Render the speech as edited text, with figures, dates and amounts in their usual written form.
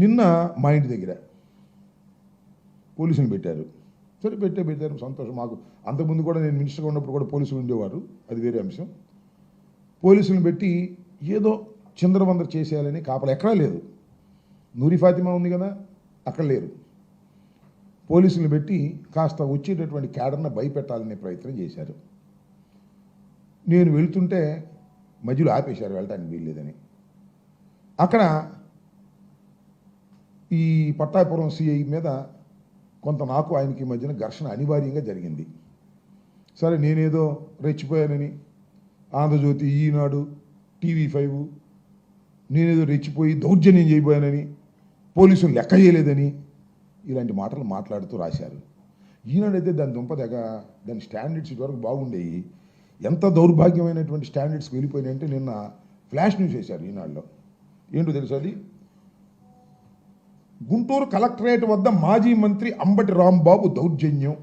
నిన్న మా ఇంటి దగ్గర పోలీసులు పెట్టారు. సరే పెట్టారు సంతోషం. మాకు అంతకుముందు కూడా నేను మినిస్టర్గా ఉన్నప్పుడు కూడా పోలీసులు ఉండేవారు, అది వేరే అంశం. పోలీసులను పెట్టి ఏదో చిందరవందర చేసేయాలని కాపలా ఎక్కడా లేదు. నూరి ఫాతిమా ఉంది కదా, అక్కడ లేరు. పోలీసులను పెట్టి కాస్త వచ్చేటటువంటి క్యాడర్ను భయపెట్టాలనే ప్రయత్నం చేశారు. నేను వెళ్తుంటే మధ్యలో ఆపేశారు, వెళ్ళటానికి వీల్లేదని. అక్కడ ఈ పట్టాపురం సిఐ మీద కొంత నాకు ఆయనకి మధ్యన ఘర్షణ అనివార్యంగా జరిగింది. సరే నేనేదో రెచ్చిపోయానని, ఆంధ్రజ్యోతి, ఈనాడు, TV5 నేనేదో రెచ్చిపోయి దౌర్జన్యం చేయబోయానని, పోలీసులు లెక్క చేయలేదని ఇలాంటి మాటలు మాట్లాడుతూ రాశారు. ఈనాడైతే దాని దుంపదగ, దాని స్టాండర్డ్స్ ఇదివరకు బాగుండేవి, ఎంత దౌర్భాగ్యమైనటువంటి స్టాండర్డ్స్కి వెళ్ళిపోయినాయంటే నిన్న ఫ్లాష్ న్యూస్ వేశారు ఈనాడులో. ఏంటో తెలుసు అది? గుంటూరు కలెక్టరేట్ వద్ద మాజీ మంత్రి అంబటి రాంబాబు దౌర్జన్యం.